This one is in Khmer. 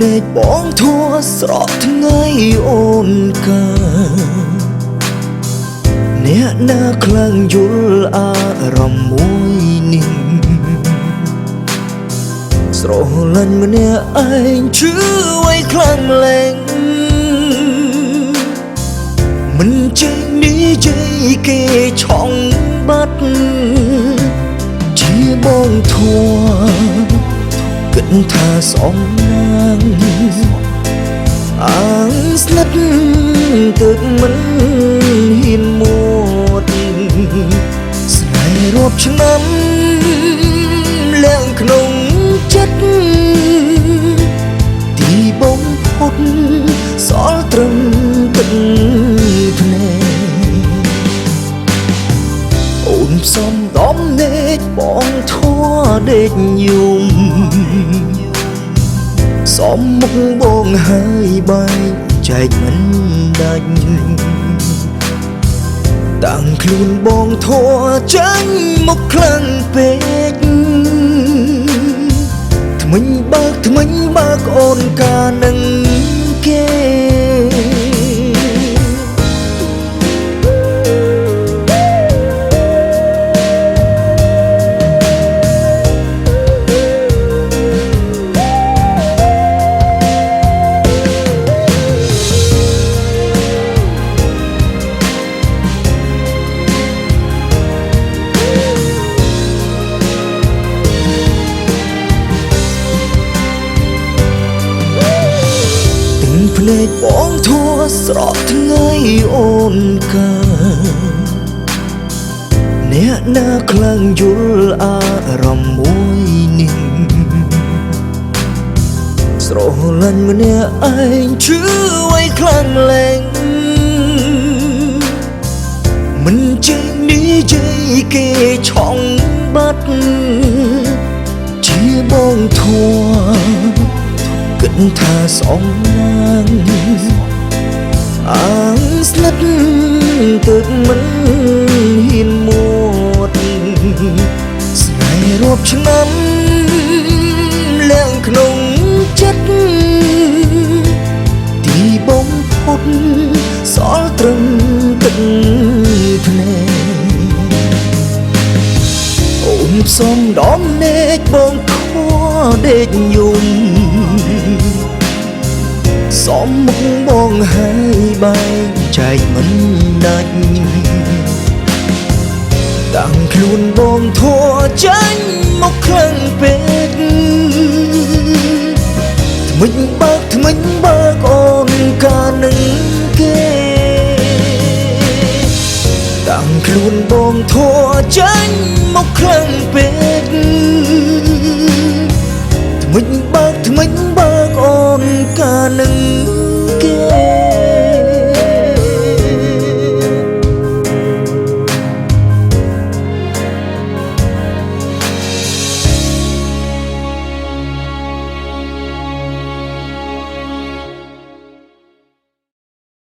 លេចបងធัวស្រកថ្ងៃអូនកាអ្នកណាខ្លាំងយល់អារម្មណ៍មួយនេះស្រលាញ់ម្នាក់ឯងជឿໄว้ខ្លាំងលែងមិនចេះនិយាយគេឆောင်းបាត់ជាបងធัวគិតថាសំណាងអាងស្និទ្ធទឹកមិនហ៊ានមួតស្នេហ៍រាប់ឆ្នាំលាក់ក្នុងចិត្តទីបំផុតសល់ត្រឹមទឹកភ្នែកអូនផ្សំដំណេកបងធัวដេកយំសំមុខបងហើយបែកចែកមិនដាច់តាំងខ្លួនបងធัวចាញ់មុខខ្លាំងពេកថ្មិញបើកអូនកានឹងគេភ្នែកបងធัวស្រកថ្ងៃអូនកាអ្នកណាខ្លាំងយល់អារម្មណ៍មួយនេះស្រលាញ់ម្នាក់ឯងជឿไว้ខ្លាំងលែងមិនចេះនិយាយគេឆောင်းបាត់ជាបងធัวគិតថាសំណាងអាងស្និទ្ធទឹកមិនហ៊ានមួតស្នេហ៍រាប់ឆ្នាំលាក់ក្នុងចិត្តទីបំផុតសល់ត្រឹមទឹកភ្នែកអូនផ្សំដំណេកបងធัวដេកយំសំមុខបងហើយបែកចែកមិនដាច់តាំងខ្លួនបងធัวចាញ់មុខខ្លាំងពេកថ្មិញបើកអូនកានឹងគេតាំងខ្លួនបងធัวចាញ់មុខខ្លាំងពេកថ្មិញបើ